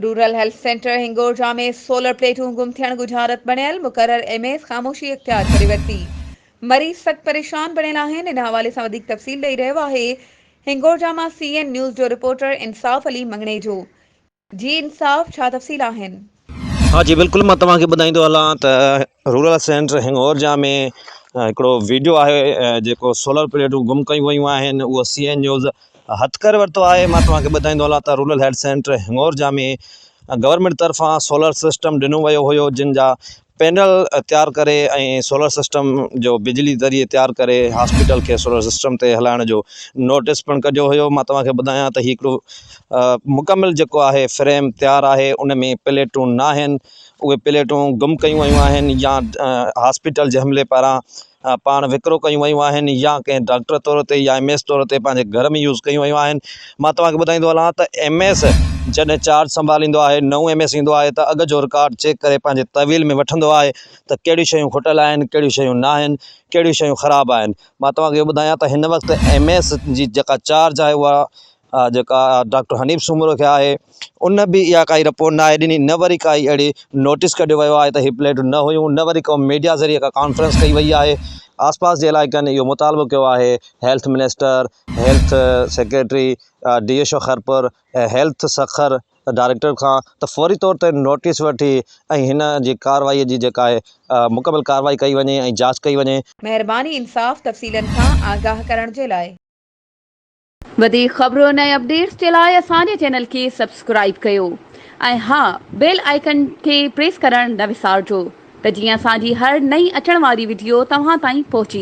Rural health centre हिंगोरजा में solar प्लेटूं गुम थियण गुझारत बणियल मुक़रर एमएस ख़ामोशी इख्तियार करे वरिती। मरीज़ सख़्त परेशान बणियल आहिनि। इन हवाले सां वधीक तफ़सील ॾेई रहियो आहे हिंगोरजा मां सीएन न्यूज़ जो रिपोर्टर इंसाफ़ अली मंगणे जो। जी इंसाफ़, छा तफ़सील आहिनि? हाँ जी बिल्कुल, मैं तव्हांखे ॿुधाईंदो हलां त रूरल सेंटर हिंगोरजा में हिकिड़ो वीडियो आहे जेको सोलर प्लेटूं गुम कयूं वयूं आहिनि। उहो सीएन न्यूज़ हथु करे वरितो आहे। मां तव्हांखे ॿुधाईंदो हलां त रूरल हेल्थ सेंटर हिंगोरजा में गवर्नमेंट तरफ़ां सोलर सिस्टम ॾिनो वियो हुयो, जिन जा पैनल तैयार करे ऐं सोलर सिस्टम जो बिजली ज़रिए तैयार करे हॉस्पिटल के सोलर सिस्टम ते हलाइण जो नोटिस पिणु कढियो हुयो। मां तव्हांखे ॿुधायां त हिकिड़ो मुकमिल जेको आहे फ्रेम तैयार आहे, उन में प्लेटूं न आहिनि। उहे प्लेटूं गुम कयूं वयूं आहिनि या हॉस्पिटल जे हमले पारां पाण विकिरो कयूं वयूं आहिनि या कंहिं डॉक्टर तौर ते या एमएस तौर ते पंहिंजे घर में यूज़ कयूं वयूं आहिनि। मां तव्हांखे ॿुधाईंदो हलां त एमएस जॾहिं चार्ज संभालींदो आहे, नओं एमएस ईंदो आहे त अॻु जो रिकॉर्ड चेक करे पंहिंजे तहवील में वठंदो आहे त कहिड़ियूं शयूं खुटल आहिनि, कहिड़ियूं शयूं न आहिनि, कहिड़ियूं शयूं ख़राबु आहिनि। मां तव्हांखे ॿुधायां त हिन वक़्तु एमएस जी जेका चार्ज आहे उहा जेका डॉक्टर हनीफ़ सूमरो खे आहे, उन बि इहा काई रिपोर्ट न आहे ॾिनी, न वरी काई अहिड़ी नोटिस कढियो वियो आहे त हीअ प्लेटूं न हुयूं, न वरी को मीडिया ज़रिए का कॉन्फ्रेंस कई वई आहे। आसपास जे इलाइक़नि इहो मुतालबो कयो आहे health minister, health secretary DSO Kharpur ऐं हेल्थ सखर डायरेक्टर खां त फौरी तौर ते नोटिस वठी ऐं हिन जी कार्रवाई जी जेका आहे मुकमिल कार्रवाई कई वञे ऐं जांच कई वञे। महिरबानी इंसाफ़ तफ़सीलन खां आगाह करण जे लाइ। वधीक ख़बरुनि ऐं अपडेट्स जे लाइ असांजे चैनल खे सब्सक्राइब कयो ऐं हा, बेल आइकन खे प्रेस करणु न विसारिजो त जीअं असांजी हर नई अचण वारी वीडियो तव्हां ताईं पहुची